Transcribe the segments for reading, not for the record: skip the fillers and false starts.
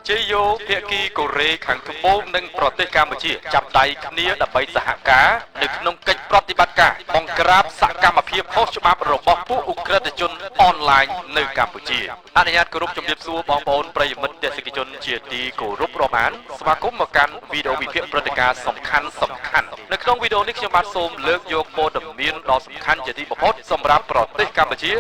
ជ័យយោភាគីកូរ៉េខាងត្បូងនិងប្រទេសកម្ពុជាចាប់ដៃគ្នាដើម្បីសហការនៅក្នុងកិច្ចប្រតិបត្តិការបង្ក្រាបសកម្មភាពខុសច្បាប់របស់ពួកឧក្រិដ្ឋជនអនឡាញនៅកម្ពុជាអនុញ្ញាតគោរពជំរាបសួរបងប្អូនប្រិយមិត្តទស្សនិកជនជាទីគោរពរាប់អានស្វាគមន៍មកកាន់វីដេអូវិភាគព្រឹត្តិការណ៍សំខាន់នៅក្នុងវីដេអូនេះខ្ញុំបាទសូមលើកយកព័ត៌មានដ៏សំខាន់ជាទីបំផុតសម្រាប់ប្រទេសកម្ពុជា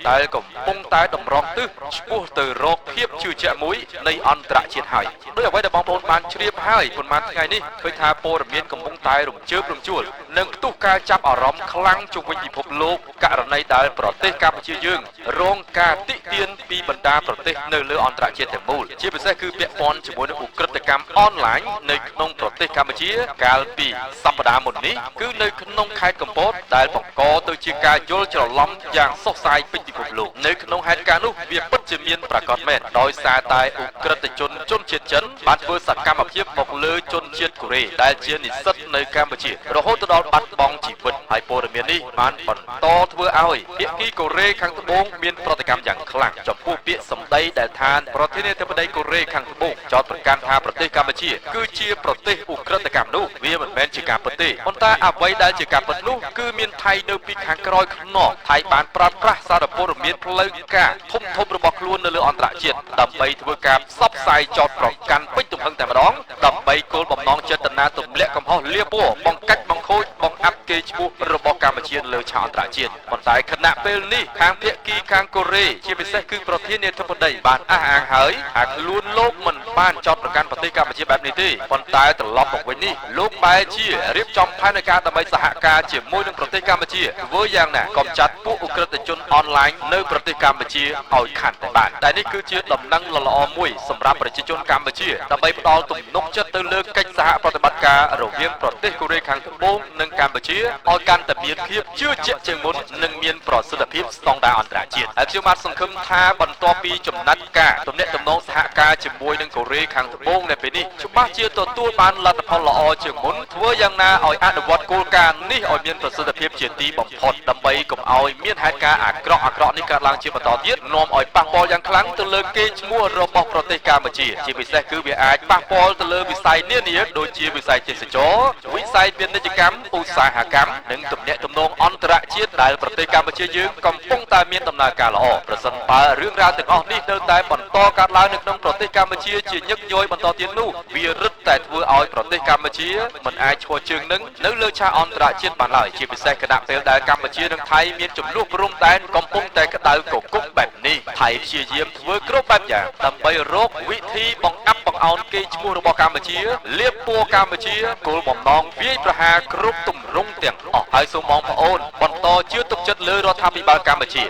ដែលកំពុងតែតម្រង់ទិសឆ្ពោះទៅរកភាពជឿជាក់មួយនៃអន្តរជាតិហើយដោយអ្វីដែលបងប្អូនបានជ្រាបហើយប៉ុន្មានថ្ងៃនេះឃើញថាព័ត៌មានកំពុងតែរំជើបរំជួលនិងផ្ទុះការចាប់អារម្មណ៍ខ្លាំងជុំវិញពិភពលោកករណីដែលប្រទេសកម្ពុជាយើងរងការតិទៀនពីបណ្ដាប្រទេសនៅលើអន្តរជាតិទាំងមូលជាពិសេសគឺពាក់ព័ន្ធជាមួយនឹងឧក្រិដ្ឋកម្មអនឡាញនៅក្នុងប្រទេសកម្ពុជាកាលពីសប្តាហ៍មុននេះគឺនៅក្នុងខេត្តកំពតដែលបង្កទៅជាការយល់ច្រឡំយ៉ាងសុសសាយពេញពិភពលោកនៅក្នុងហេតុការណ៍នោះវាពិតជាមានប្រកាសមែនដោយសារតែឧក្រិដ្ឋជនជាតិចិនបានធ្វើសកម្មភាពមកលើជនជាតិកូរ៉េដែលជានិស្សិតនៅកម្ពុជារហូតដល់បាត់បង់ជីវិតហើយព័ត៌មាននេះបានបន្តធ្វើឲ្យភាគីកូរ៉េខាងត្បូងមានប្រតិកម្មយ៉ាងខ្លាំងចំពោះពាក្យសម្ដីដែលថាប្រធានាធិបតីកូរ៉េខាងត្បូងចោទប្រកាន់ថាប្រទេសកម្ពុជាគឺជាប្រទេសឧក្រិដ្ឋកម្មនោះវាមិនមែនជាការពិតទេប៉ុន្តែអ្វីដែលជាការពិតនោះគឺមានថៃនៅពីខាងក្រោយខ្នងថៃបានប្រើប្រាស់សារព័ត៌មានផ្លូវការធំរបស់ខ្លួននៅលើអន្តរជាតិដើម្បីធ្វើការផ្សព្វផ្សាយចោទប្រកាន់ពេញទំហឹងតែម្ដងដើម្បីគោលបំណងចេតនាទម្លាក់កំហុសលាបពណ៌បង្កាច់បង្ខូចបង្អាប់កេរ្តិ៍ឈ្មោះរបស់កម្ពុជាលើឆាកអន្តរជាតិប៉ុន្តែខណៈពេលនេះខាងភាគីខាងកូរ៉េជាពិសេសគឺប្រធានាធិបតីបានអះអាងហើយថាខ្លួនលោកមិនបានចោទប្រកាន់ប្រទេសកម្ពុជាបែបនេះទេប៉ុន្តែត្រឡប់មកវិញនេះលោកបែរជារៀបចំផែនការដើម្បីសហការជាមួយនឹងប្រទេសកម្ពុជាធ្វើយ៉ាងណាកំចាត់ពួកឧក្រិដ្ឋជនអនឡាញនៅប្រទេសកម្ពុជាឲ្យខាត់តែបានតែនេះគឺជាដំណឹងល្អមួយសម្រាប់ប្រជាជនកម្ពុជាដើម្បីផ្ដល់ទំនុកចិត្តទៅលើកិច្ចសហប្រតិបត្តិការរវាងប្រទេសកូរ៉េខាងត្បូងនិងកម្ពុជាឲ្យកាន់តែមានភាពជឿជាក់ជាងមុននិងមានប្រសិទ្ធភាពស្តង់ដារអន្តរជាតិហើយខ្ញុំបាទសង្ឃឹមថាបន្ទាប់ពីចំណាត់ការទំនាក់ទំនងសហការជាមួយនឹងកូរ៉េខាងត្បូងនៅពេលនេះច្បាស់ជាទទួលបានលទ្ធផលល្អជាងមុនធ្វើយ៉ាងណាឲ្យអនុវត្តគោលការណ៍នេះឲ្យមានប្រសិទ្ធភាពជាទីបំផុតដើម្បីកុំឲ្យមានហេតុការណ៍អាក្រក់នេះកើតឡើងជាបន្តទៀតនាំឲ្យប៉ះពាល់យ៉ាងខ្លាំងទៅលើកេរ្តិ៍ឈ្មោះរបស់ប្រទេសកម្ពុជាជាពិសេសគឺវាអាចប៉ះពាល់ទៅលើវិស័យនានាដូចជាវិស័យទេសចរវិស័យពាណិជ្ជកម្មឧស្សាហកម្មនិងទំនាក់ទំនងអន្តរជាតិដែលប្រទេសកម្ពុជាយើងកំពុងតែមានដំណើរការល្អប្រសិនបើរឿងរ៉ាវទាំងអស់នេះនៅតែបន្តកើតឡើងនៅក្នុងប្រទេសកម្ពុជាជាញឹកញយបន្តទៀតនោះវារឹតតែធ្វើឲ្យប្រទេសកម្ពុជាមិនអាចឈរជើងនឹងនៅលើឆាកអន្តរជាតិបានឡើយជាពិសេសគណៈពេលដែលកម្ពុជានិងថៃមានចំនួនព្រំដែនកំពុងតែក្តៅកគុកបែបនេះថៃព្យាយាមធ្វើគ្រប់បែបយ៉ាងដើម្បីរកវិធីបង្អាប់បង្អោនកេរ្តិ៍ឈ្មោះរបស់កម្ពុជាលាបពណ៌កម្ពុជាគោលបំណងវាយប្រហារគ្រប់ទម្រង់ទាំងអស់ហើយសូមបងប្អូនបន្តជឿទុកចិត្តលើរដ្ឋាភិបាលកម្ពុជា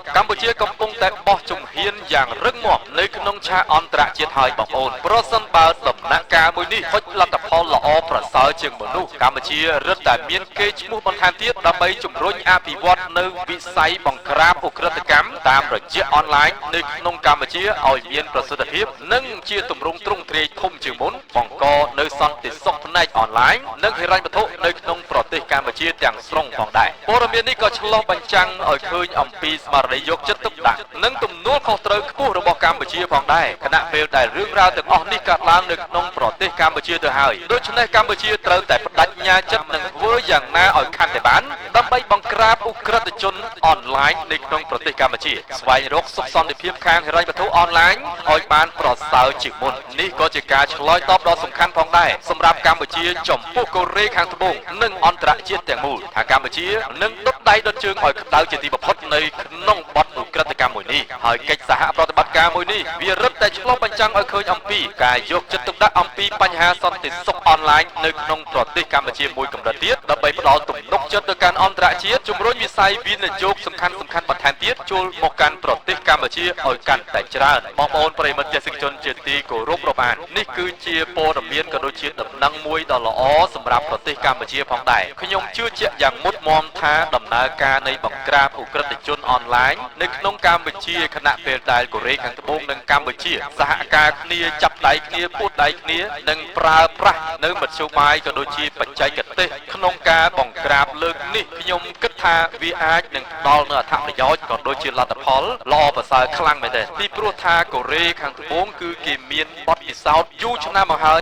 កំពុងតែបោះជំហានយ៉ាងរឹងមាំនៅក្នុងឆាកអន្តរជាតិហើយបងប្អូនប្រសិនបើដំណាក់កាលមួយនេះហុចលទ្ធផលល្អប្រសើរជាងមនុស្សកម្ពុជារឹតតែមានកេរ្តិ៍ឈ្មោះបន្ថែមទៀតដើម្បីជំរុញអភិវឌ្ឍនៅវិស័យបង្ក្រាបឧក្រិដ្ឋកម្មតាមរយៈអនឡាញនៅក្នុងកម្ពុជាឲ្យមានប្រសិទ្ធភាពនិងជាទម្រង់ទ្រង់ទ្រាយធំជាងមុនបង្កនៅសន្តិសុខផ្នែកអនឡាញនិងហិរញ្ញវត្ថុនៅក្នុងប្រទេសកម្ពុជាទាំងស្រុងផងដែរព័ត៌មាននេះក៏ឆ្លុះបញ្ចាំងឲ្យឃើញអំពីស្មារតីយកចិត្តទុកដាក់និងទំនួលខុសត្រូវខ្ពស់របស់កម្ពុជាផងដែរខណៈពេលដែលរឿងរ៉ាវទាំងអស់នេះកើតឡើងនៅក្នុងប្រទេសកម្ពុជាទៅហើយដូច្នេះកម្ពុជាត្រូវតែបដិញ្ញាចិត្តនិងធ្វើយ៉ាងណាឲ្យខាត់តែបានដើម្បីបង្ក្រាបឧក្រិដ្ឋជនអនឡាញនៅក្នុងប្រទេសកម្ពុជាស្វែងរកសុខសន្តិភាពខាងហិរញ្ញវត្ថុអនឡាញឲ្យបានប្រសើរជាងមុននេះក៏ជាការឆ្លើយតបដ៏សំខាន់ផងដែរសម្រាប់កម្ពុជាចំពោះកូរ៉េខាងត្បូងនិងអន្តរជាតិទាំងមូលថាកម្ពុជានឹងដុតដៃដុតជើងឲ្យក្តៅជាទីបំផុតនៅក្នុងបទឧក្រិដ្ឋកម្មមួយនេះហើយកិច្ចសហប្រតិបត្តិការមួយនេះវារឹតតែឆ្លុះបញ្ចាំងឲ្យឃើញអំពីការយកចិត្តទុកដាក់អំពីបញ្ហាសន្តិសុខអនឡាញនៅក្នុងប្រទេសកម្ពុជាមួយកម្រិតទៀតដើម្បីផ្ដល់ទំនុកចិត្តទៅកាន់អន្តរជាតិជំរុញវិស័យវិនិយោគសំខាន់បន្ថែមទៀតចូលមកកាន់ប្រទេសកម្ពុជាឲ្យកាន់តែច្រើនបងប្អូនប្រិយមិត្តទេសនិកជនជាទីគោរពរាប់អាននេះគឺជាព័ត៌មានក៏ដូចជាដំណឹងមួយដ៏ល្អសម្រាប់ប្រទេសកម្ពុជាផងដែរខ្ញុំ ជឿជាក់យ៉ាងមុតមមថាដំណើរការនៃបង្ក្រាបអ ுக ្រិតជនអនឡាញនៅក្នុងកម្ពុជាខណៈពេលដែលកូរ៉េខាងត្បូងនិងកម្ពុជាសហការគ្នាចាប់ដៃគ្នាពួតដៃគ្នានិងប្រើប្រាស់នៅមធ្យោបាយក៏ដូចជាបច្ចេកទេសក្នុងការបង្ក្រាបលើកនេះខ្ញុំគិតថាវាអាចនឹងផ្ដល់នូវអត្ថប្រយោជន៍ក៏ដូចជាលទ្ធផលល្អប្រសើរខ្លាំងមែនទែនពីព្រោះថាកូរ៉េខាងត្បូងគឺគេមានបទពិសោធន៍យូរឆ្នាំមកហើយ